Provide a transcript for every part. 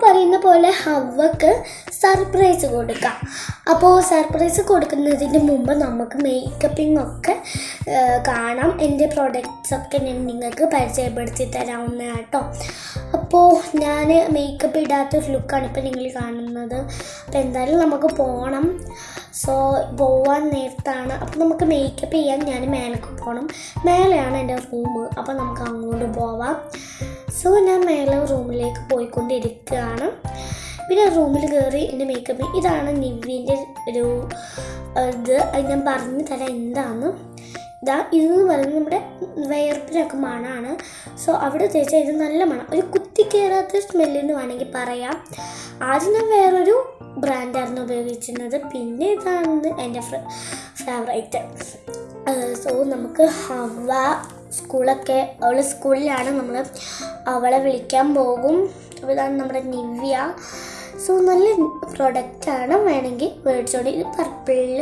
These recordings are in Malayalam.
പറയുന്ന പോലെ ഹവ്വക്ക് സർപ്രൈസ് കൊടുക്കാം. അപ്പോൾ സർപ്രൈസ് കൊടുക്കുന്നതിന് മുമ്പ് നമുക്ക് മേക്കപ്പിംഗ് ഒക്കെ കാണാം. എൻ്റെ പ്രോഡക്റ്റ്സൊക്കെ ഞാൻ നിങ്ങൾക്ക് പരിചയപ്പെടുത്തി തരാവുന്ന കേട്ടോ. അപ്പോൾ ഞാൻ മേക്കപ്പ് ഇടാത്തൊരു ലുക്കാണ് ഇപ്പോൾ നിങ്ങൾ കാണുന്നത്. അപ്പോൾ എന്തായാലും നമുക്ക് പോകണം. സോ പോവാൻ നേരത്താണ്. അപ്പോൾ നമുക്ക് മേക്കപ്പ് ചെയ്യാൻ ഞാൻ മേലേക്ക് പോകണം. മേലെയാണ് എൻ്റെ റൂം. അപ്പോൾ നമുക്ക് അങ്ങോട്ട് പോവാം. സോ ഞാൻ മേലെ റൂമിലേക്ക് പോയിക്കൊണ്ടിരിക്കുകയാണ്. പിന്നെ റൂമിൽ കയറി എൻ്റെ മേക്കപ്പ് ഇതാണ് നിവ്യൻ്റെ ഒരു ഇത് ഞാൻ പറഞ്ഞു തരാം എന്താണ്. ഇതെന്ന് പറയുന്നത് നമ്മുടെ വയർപ്പിനൊക്കെ മണമാണ്. സോ അവിടെ തേച്ചാൽ ഇത് നല്ല മണം, ഒരു കുത്തിക്കയറാത്ത സ്മെല്ലെന്ന് വേണമെങ്കിൽ പറയാം. ആദ്യം ഞാൻ വേറൊരു ബ്രാൻഡായിരുന്നു ഉപയോഗിച്ചിരുന്നത്. പിന്നെ ഇതാണ് എൻ്റെ ഫേവറേറ്റ്. സോ നമുക്ക് ഹവ സ്കൂളൊക്കെ അവൾ സ്കൂളിലാണ്, നമ്മൾ അവളെ വിളിക്കാൻ പോകും. അപ്പോൾ ഇതാണ് നമ്മുടെ നിവ്യ. സോ നല്ല പ്രൊഡക്റ്റാണ്, വേണമെങ്കിൽ മേടിച്ചോണ്ട്. ഇത് പർപ്പിളിൽ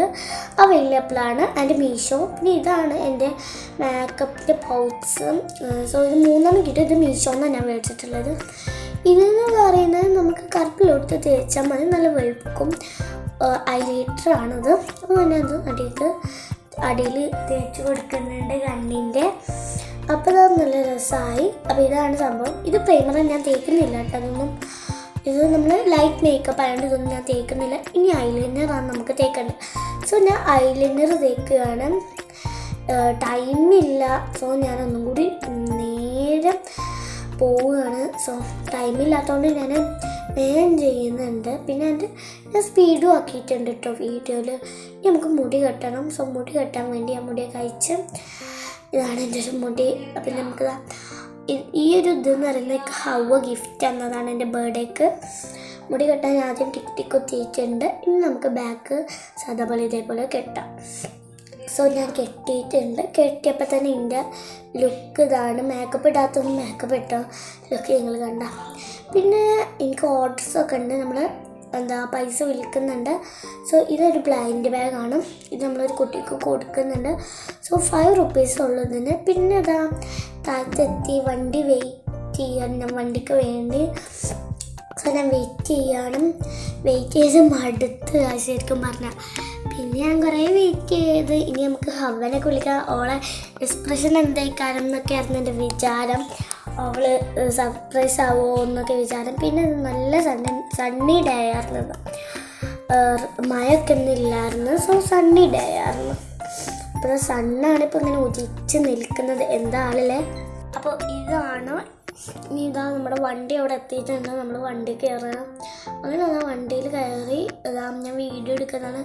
അവൈലബിളാണ് ആൻഡ് മീഷോ. പിന്നെ ഇതാണ് എൻ്റെ മേക്കപ്പിൻ്റെ പൗച്ച്. സോ ഇത് 3 കിട്ടും. ഇത് മീഷോന്നാണ് ഞാൻ മേടിച്ചിട്ടുള്ളത്. ഇതെന്ന് പറയുന്നത് നമുക്ക് കറുപ്പിലോട്ട് തേച്ചാൽ മതി, നല്ല വെളുക്കും. ഐലൈറ്ററാണിത്. അപ്പോൾ തന്നെ അത് അടിയിൽ തേച്ച് കൊടുക്കുന്നുണ്ട് കണ്ണിൻ്റെ. അപ്പോൾ അത് നല്ല രസമായി. അപ്പോൾ ഇതാണ് സംഭവം. ഇത് പ്രൈമർ ഞാൻ തേക്കുന്നില്ല കേട്ടോ, അതൊന്നും. ഇത് നമ്മൾ ലൈറ്റ് മേക്കപ്പ് ആയതുകൊണ്ട് ഇതൊന്നും ഞാൻ തേക്കുന്നില്ല. ഇനി ഐലൈനറാണ് നമുക്ക് തേക്കേണ്ടത്. സോ ഞാൻ ഐലൈനർ തേക്കുകയാണ്. ടൈമില്ല. സോ ഞാനൊന്നും കൂടി നേരം പോവുകയാണ്. സോ ടൈമില്ലാത്തതുകൊണ്ട് ഞാൻ വേഗം ചെയ്യുന്നുണ്ട്. പിന്നെ ഞാൻ സ്പീഡും ആക്കിയിട്ടുണ്ട് കേട്ടോ വീഡിയോയിൽ. ഇനി നമുക്ക് മുടി കെട്ടണം. സോ മുടി കെട്ടാൻ വേണ്ടി ഞാൻ മുടിയൊക്കെ അയച്ച് ഇതാണ് എൻ്റെ ഒരു മുടി. പിന്നെ നമുക്ക് ഈ ഒരു ഇതെന്ന് പറയുന്നത് ഹവ ഗിഫ്റ്റ് എന്നതാണ് എൻ്റെ ബർത്ത്ഡേക്ക്. മുടി കെട്ടാൻ ആദ്യം ടിക്ക് കുത്തിയിട്ടുണ്ട്. ഇനി നമുക്ക് ബാക്ക് സാധാ ഇതേപോലെ കെട്ടാം. സോ ഞാൻ കെട്ടിയിട്ടുണ്ട്. കെട്ടിയപ്പോൾ തന്നെ എൻ്റെ ലുക്ക് ഇതാണ്. മേക്കപ്പ് ഇടാത്തൊന്നും മേക്കപ്പ് ഇട്ട ലുക്ക് നിങ്ങൾ കണ്ട. പിന്നെ എനിക്ക് ഓർഡേഴ്സൊക്കെ ഉണ്ട്. നമ്മൾ പൈസ വിൽക്കുന്നുണ്ട്. സോ ഇതൊരു ബ്ലൈൻഡ് ബാഗാണ്. ഇത് നമ്മളൊരു കുട്ടിക്ക് കൊടുക്കുന്നുണ്ട്. സോ 5 rupees ഉള്ളതിന്. പിന്നെ താഴത്തെത്തി വണ്ടി വെയിറ്റ് ചെയ്യാൻ, വണ്ടിക്ക് വേണ്ടി. സോ ഞാൻ വെയിറ്റ് ചെയ്ത് മടുത്ത് ശരിക്കും പറഞ്ഞാൽ. പിന്നെ ഞാൻ കുറേ വെയിറ്റ് ചെയ്ത് ഇനി നമുക്ക് ഹവനെ വിളിക്കാം. ഓളെ എക്സ്പ്രഷൻ എന്തായിക്കാരം എന്നൊക്കെ ആയിരുന്നു എൻ്റെ വിചാരം. അവൾ സർപ്രൈസ് ആവുമോ എന്നൊക്കെ വിചാരം. പിന്നെ നല്ല സണ്ണി ഡേ ആയിരുന്നു. മഴയൊക്കെ ഒന്നും ഇല്ലായിരുന്നു. സോ സണ്ണി ഡേ ആയിരുന്നു. അപ്പോൾ സണ്ണാണ് ഇപ്പോൾ ഇങ്ങനെ ഉദിച്ച് നിൽക്കുന്നത് എന്താണല്ലേ. അപ്പോൾ ഇതാ നമ്മുടെ വണ്ടി അവിടെ എത്തിയിട്ടുണ്ട്. നമ്മൾ വണ്ടി കയറണം. അങ്ങനെ വണ്ടിയിൽ കയറി ഞാൻ വീഡിയോ എടുക്കുന്നതാണ്.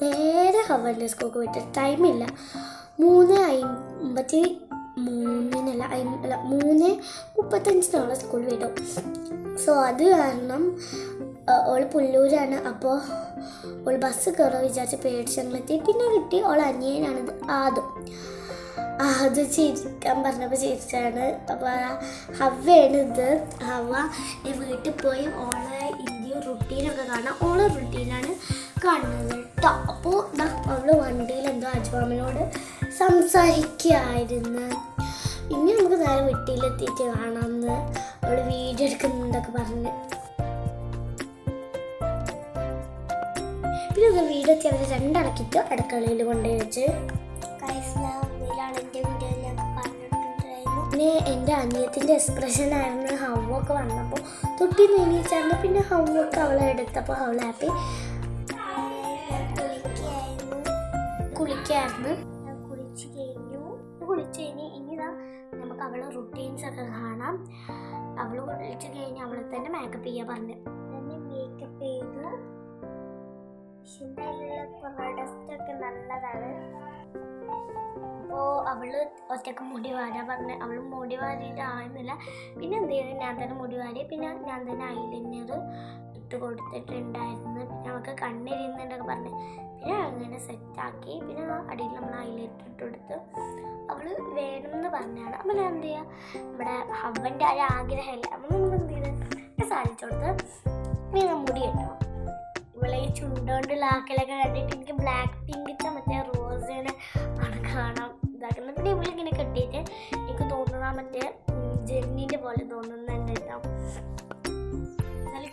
നേരെ ഹവൻ്റെ സ്കൂൾക്ക് പോയിട്ട് ടൈമില്ല. 3:35 സ്കൂൾ വിടും. സോ അത് കാരണം ഓൾ പുല്ലൂരാണ്. അപ്പോൾ ഓൾ ബസ് കയറാൻ വിചാരിച്ച് പേടിച്ചെത്തി. പിന്നെ കിട്ടി ഓൾ അനിയനാണിത്. അത് ചിരിക്കാൻ പറഞ്ഞപ്പോൾ ചിരിച്ചാണ്. അപ്പോൾ ഹവയാണ് ഇത്. ഹവ വീട്ടിൽ പോയി ഓളെ റുട്ടീനൊക്കെ കാണാം. ഓളെ റുട്ടീനാണ് കാണുന്നത് കേട്ടോ. അപ്പോൾ അവൾ വണ്ടിയിൽ എന്തോ അജ്വാമിനോട് സംസാരിക്കുകയായിരുന്നു. ഇനി നമുക്ക് നേരെ വീട്ടിലെത്തിയിട്ട് കാണാമെന്ന് അവൾ വീഡിയോ എടുക്കുന്നുണ്ടൊക്കെ പറഞ്ഞ്. പിന്നെ വീഡിയോ എത്തി അവർ രണ്ടടക്കിയിട്ട് അടുക്കളയിൽ കൊണ്ടുപോയി വെച്ച്. പിന്നെ എൻ്റെ അനിയത്തിൻ്റെ എക്സ്പ്രഷൻ ആയിരുന്നു ഹവ ഒക്കെ വന്നപ്പോൾ. തൊട്ടി നീച്ചായിരുന്നു. പിന്നെ ഹവ ഒക്കെ അവളെ എടുത്തപ്പോൾ അവൾ ഹാപ്പി. കുളിക്കായിരുന്നു. കുളിച്ച് കഴിഞ്ഞ് ഇനിതാ നമുക്ക് അവളെ റുട്ടീൻസ് ഒക്കെ കാണാം. അവൾ കുളിച്ച് കഴിഞ്ഞ് അവളെ തന്നെ മേക്കപ്പ് ചെയ്യാൻ പറഞ്ഞു. മേക്കപ്പ് ചെയ്തു. പ്രൊഡക്റ്റൊക്കെ നല്ലതാണ്. അപ്പോൾ അവൾ ഒറ്റക്ക് മുടി വാരാൻ പറഞ്ഞ്. അവൾ മുടി വാരിയിട്ടാകുന്നില്ല. പിന്നെ എന്ത് ചെയ്തു, ഞാൻ തന്നെ മുടി വാരി. പിന്നെ ഞാൻ തന്നെ ഐലൈനർ ഇട്ട് കൊടുത്തിട്ടുണ്ടായിരുന്നു. പിന്നെ നമുക്ക് കണ്ണിരുന്നുണ്ടൊക്കെ പറഞ്ഞ്. പിന്നെ അങ്ങനെ സെറ്റാക്കി. പിന്നെ അടിയിൽ നമ്മൾ ഹൈലൈറ്റർ ഇട്ട് കൊടുത്ത്. അവൾ വേണമെന്ന് പറഞ്ഞാണ്. അപ്പോൾ ഞാൻ എന്ത് ചെയ്യുക, നമ്മുടെ ഹവൻ്റെ ഒരു ആഗ്രഹമല്ല, അപ്പോൾ നമുക്ക് എന്ത് ചെയ്ത് സാധിച്ചു കൊടുത്ത്. പിന്നെ ഞാൻ മുടി കെട്ടണം. ഇവളെ ഈ ചുണ്ടുകൊണ്ടുള്ള ആക്കലൊക്കെ കണ്ടിട്ട് എനിക്ക് ബ്ലാക്ക് പിങ്കിത്തെ മറ്റേ റോസിനെ ആണ് കാണാൻ ഇതാക്കുന്നത്. പിന്നെ ഇവളിങ്ങനെ കെട്ടിയിട്ട് എനിക്ക് തോന്നുന്ന മറ്റേ ജെന്നിൻ്റെ പോലെ തോന്നുന്നുണ്ട് കേട്ടോ. നല്ല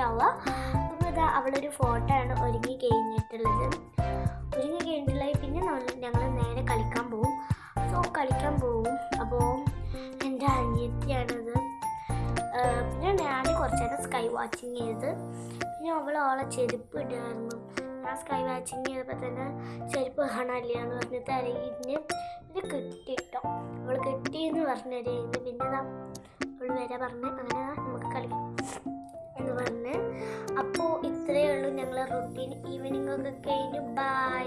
ഇൻഷാല്ലാ. അപ്പോൾ ഇതാ അവളൊരു ഫോട്ടോ ആണ് ഒരുങ്ങി കഴിഞ്ഞിട്ടുള്ളത്. പിന്നെ ഞങ്ങൾ നേരെ കളിക്കാൻ പോവും. കളിക്കാൻ പോവും. അപ്പോൾ എൻ്റെ അനിയത്തിയാണിത്. പിന്നെ ഞാൻ കുറച്ച് നേരം സ്കൈ വാച്ചിങ് ചെയ്ത് പിന്നെ അവളെ ചെരുപ്പ് ഇടുമായിരുന്നു. ഞാൻ സ്കൈ വാച്ചിങ് ചെയ്തപ്പോൾ തന്നെ ചെരുപ്പ് കാണാനില്ല എന്ന് പറഞ്ഞിട്ട് അറിയിന് ഇത് കിട്ടിട്ടോ. അവൾ കിട്ടിയെന്ന് പറഞ്ഞറിയില്ല. പിന്നെ അവൾ വരെ പറഞ്ഞ് അങ്ങനെ നമുക്ക് കളിക്കാം എന്ന് പറഞ്ഞ്. അപ്പോൾ ഇത്രയേ ഉള്ളൂ ഞങ്ങളെ റുട്ടീൻ. ഈവനിങ് ഒക്കെ കഴിഞ്ഞു. ബൈ.